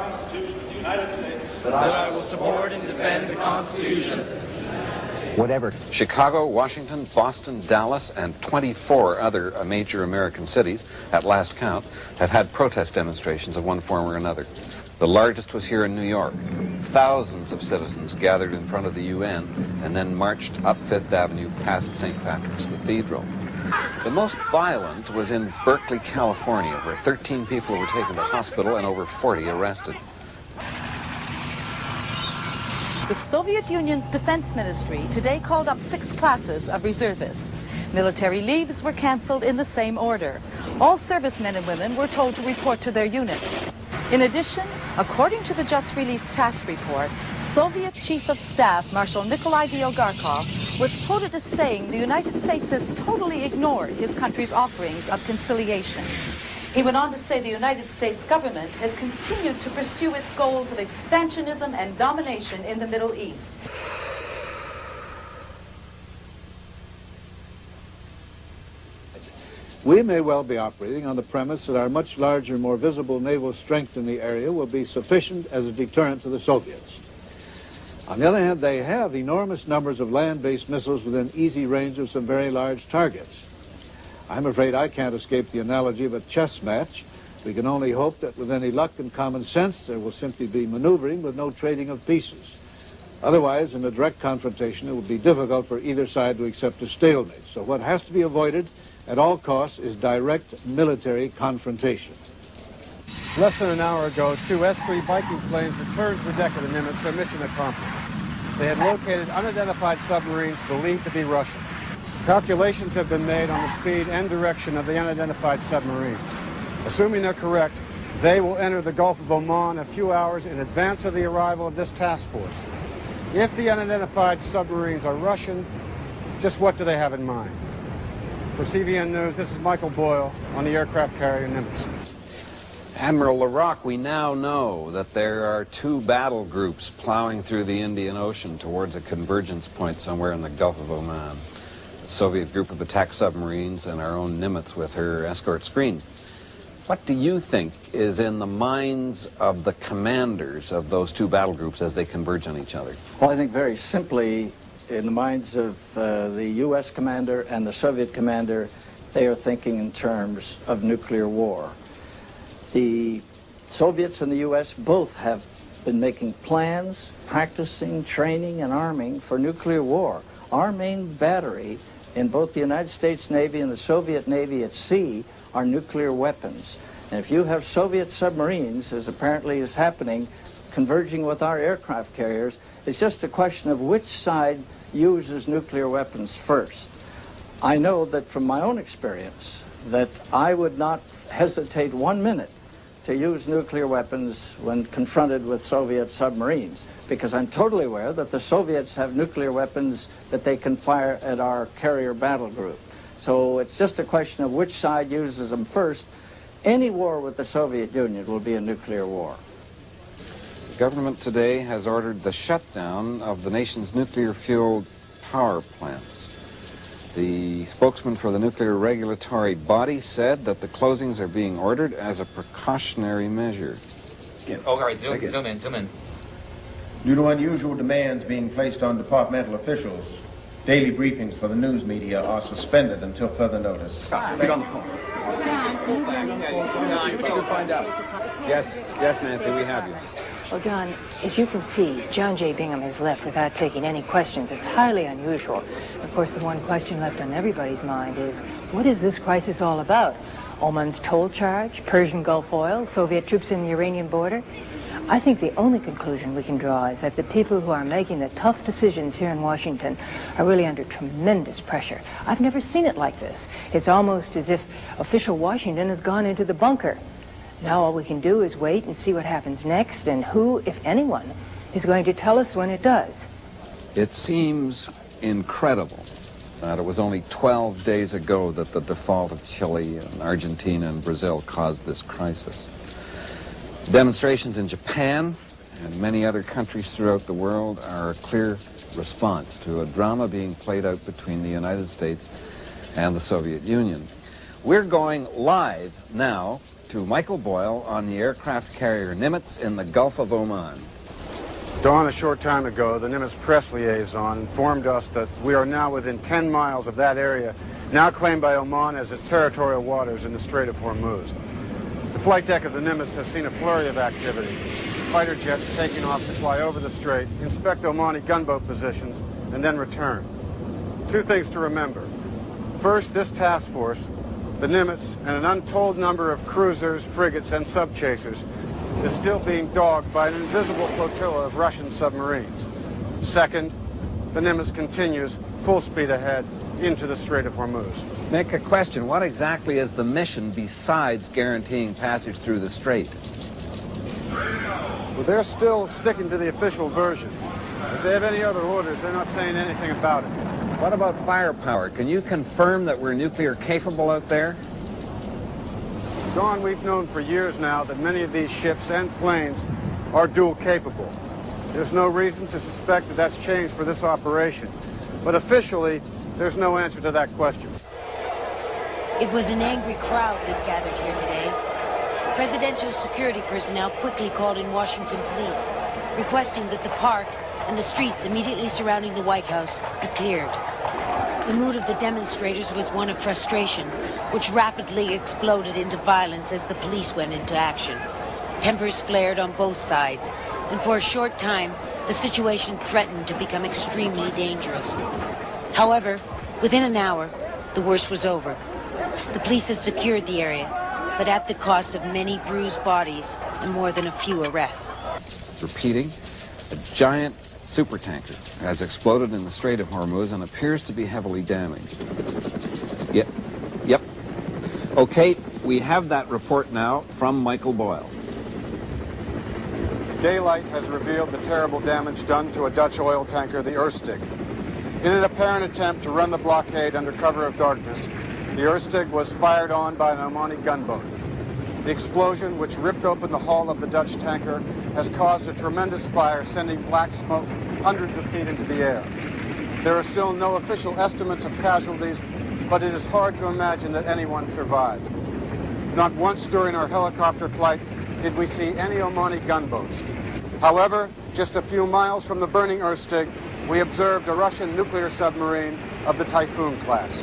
Constitution of the United States. That I will support and defend the Constitution. Whatever. Chicago, Washington, Boston, Dallas, and 24 other major American cities, at last count, have had protest demonstrations of one form or another. The largest was here in New York. Thousands of citizens gathered in front of the UN and then marched up Fifth Avenue past St. Patrick's Cathedral. The most violent was in Berkeley, California, where 13 people were taken to hospital and over 40 arrested. The Soviet Union's defense ministry today called up 6 classes of reservists. Military leaves were cancelled in the same order. All servicemen and women were told to report to their units. In addition, according to the just-released task report, Soviet Chief of Staff Marshal Nikolai Volgarkov was quoted as saying the United States has totally ignored his country's offerings of conciliation. He went on to say the United States government has continued to pursue its goals of expansionism and domination in the Middle East. We may well be operating on the premise that our much larger, more visible naval strength in the area will be sufficient as a deterrent to the Soviets. On the other hand, they have enormous numbers of land-based missiles within easy range of some very large targets. I'm afraid I can't escape the analogy of a chess match. We can only hope that with any luck and common sense, there will simply be maneuvering with no trading of pieces. Otherwise, in a direct confrontation, it would be difficult for either side to accept a stalemate. So what has to be avoided at all costs is direct military confrontation. Less than an hour ago, 2 S-3 Viking planes returned to the deck of the Nimitz, their mission accomplished. They had located unidentified submarines believed to be Russian. Calculations have been made on the speed and direction of the unidentified submarines. Assuming they're correct, they will enter the Gulf of Oman a few hours in advance of the arrival of this task force. If the unidentified submarines are Russian, just what do they have in mind? For CVN News, this is Michael Boyle on the aircraft carrier Nimitz. Admiral LaRocque, we now know that there are 2 battle groups plowing through the Indian Ocean towards a convergence point somewhere in the Gulf of Oman. The Soviet group of attack submarines and our own Nimitz with her escort screen. What do you think is in the minds of the commanders of those 2 battle groups as they converge on each other? Well, I think very simply, in the minds of the U.S. commander and the Soviet commander, they are thinking in terms of nuclear war. The Soviets and the U.S. both have been making plans, practicing, training, and arming for nuclear war. Our main battery in both the United States Navy and the Soviet Navy at sea are nuclear weapons. And if you have Soviet submarines, as apparently is happening, converging with our aircraft carriers, it's just a question of which side uses nuclear weapons first. I know that from my own experience that I would not hesitate 1 minute to use nuclear weapons when confronted with Soviet submarines, because I'm totally aware that the Soviets have nuclear weapons that they can fire at our carrier battle group. So it's just a question of which side uses them first. Any war with the Soviet Union will be a nuclear war. The government today has ordered the shutdown of the nation's nuclear-fueled power plants. The spokesman for the nuclear regulatory body said that the closings are being ordered as a precautionary measure. Oh, all right, zoom in. Due to unusual demands being placed on departmental officials, daily briefings for the news media are suspended until further notice. Get on the phone. See what you can find out. Yes, Nancy, we have you. Well, Don, as you can see, John J. Bingham has left without taking any questions. It's highly unusual. Of course, the one question left on everybody's mind is, what is this crisis all about? Oman's toll charge, Persian Gulf oil, Soviet troops in the Iranian border? I think the only conclusion we can draw is that the people who are making the tough decisions here in Washington are really under tremendous pressure. I've never seen it like this. It's almost as if official Washington has gone into the bunker. Now all we can do is wait and see what happens next, and who, if anyone, is going to tell us when it does. It seems incredible that it was only 12 days ago that the default of Chile and Argentina and Brazil caused this crisis. Demonstrations in Japan and many other countries throughout the world are a clear response to a drama being played out between the United States and the Soviet Union. We're going live now to Michael Boyle on the aircraft carrier Nimitz in the Gulf of Oman. Dawn, a short time ago, the Nimitz press liaison informed us that we are now within 10 miles of that area, now claimed by Oman as its territorial waters in the Strait of Hormuz. The flight deck of the Nimitz has seen a flurry of activity. Fighter jets taking off to fly over the strait, inspect Omani gunboat positions, and then return. Two things to remember. First, this task force, the Nimitz, and an untold number of cruisers, frigates, and sub-chasers is still being dogged by an invisible flotilla of Russian submarines. Second, the Nimitz continues full speed ahead into the Strait of Hormuz. Make a question. What exactly is the mission besides guaranteeing passage through the strait? Well, they're still sticking to the official version. If they have any other orders, they're not saying anything about it. What about firepower? Can you confirm that we're nuclear capable out there? Dawn, we've known for years now that many of these ships and planes are dual capable. There's no reason to suspect that that's changed for this operation. But officially, there's no answer to that question. It was an angry crowd that gathered here today. Presidential security personnel quickly called in Washington police, requesting that the park and the streets immediately surrounding the White House be cleared. The mood of the demonstrators was one of frustration, which rapidly exploded into violence as the police went into action. Tempers flared on both sides, and for a short time, the situation threatened to become extremely dangerous. However, within an hour, the worst was over. The police had secured the area, but at the cost of many bruised bodies and more than a few arrests. Repeating, a giant supertanker has exploded in the Strait of Hormuz and appears to be heavily damaged. Yep. Okay, we have that report now from Michael Boyle. Daylight has revealed the terrible damage done to a Dutch oil tanker, the Erstig. In an apparent attempt to run the blockade under cover of darkness, the Erstig was fired on by an Omani gunboat. The explosion, which ripped open the hull of the Dutch tanker, has caused a tremendous fire, sending black smoke hundreds of feet into the air. There are still no official estimates of casualties, but it is hard to imagine that anyone survived. Not once during our helicopter flight did we see any Omani gunboats. However, just a few miles from the burning Erstig, we observed a Russian nuclear submarine of the Typhoon class.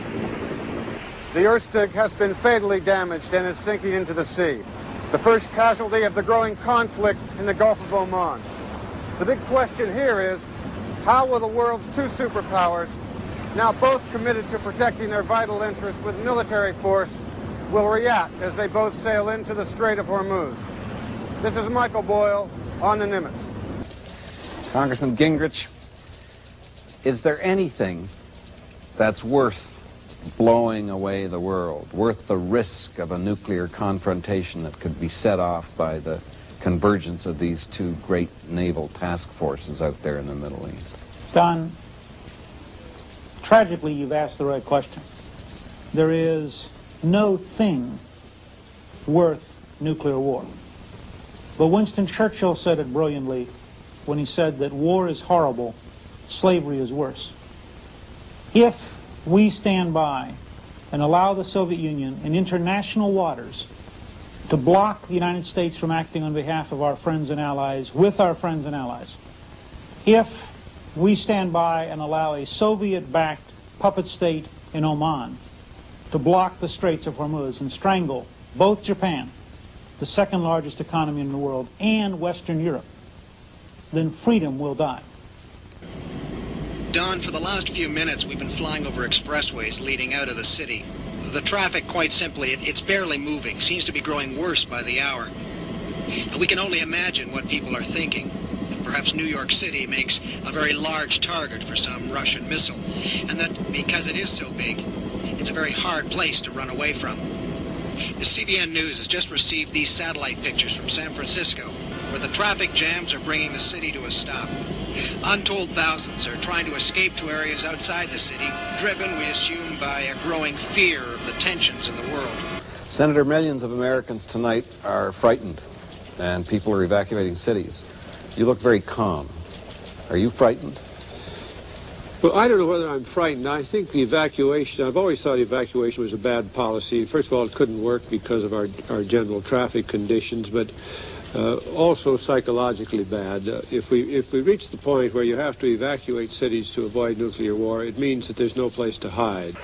The Erstig has been fatally damaged and is sinking into the sea, the first casualty of the growing conflict in the Gulf of Oman. The big question here is, how will the world's two superpowers, now both committed to protecting their vital interests with military force, will react as they both sail into the Strait of Hormuz? This is Michael Boyle on the Nimitz. Congressman Gingrich, is there anything that's worth blowing away the world, worth the risk of a nuclear confrontation that could be set off by the convergence of these two great naval task forces out there in the Middle East? Don, tragically, you've asked the right question. There is no thing worth nuclear war. But Winston Churchill said it brilliantly when he said that war is horrible, slavery is worse. If we stand by and allow the Soviet Union in international waters to block the United States from acting on behalf of our friends and allies, with our friends and allies, if we stand by and allow a Soviet-backed puppet state in Oman to block the Straits of Hormuz and strangle both Japan, the second largest economy in the world, and Western Europe, then freedom will die. Don, for the last few minutes we've been flying over expressways leading out of the city. The traffic, quite simply, it's barely moving, seems to be growing worse by the hour. And we can only imagine what people are thinking. Perhaps New York City makes a very large target for some Russian missile, and that because it is so big, it's a very hard place to run away from. The CBN News has just received these satellite pictures from San Francisco, where the traffic jams are bringing the city to a stop. Untold thousands are trying to escape to areas outside the city, driven, we assume, by a growing fear of the tensions in the world. Senator, millions of Americans tonight are frightened, and people are evacuating cities. You look very calm. Are you frightened? Well, I don't know whether I'm frightened. I think the evacuation, I've always thought evacuation was a bad policy. First of all, it couldn't work because of our general traffic conditions, but also psychologically bad. If we reach the point where you have to evacuate cities to avoid nuclear war, it means that there's no place to hide.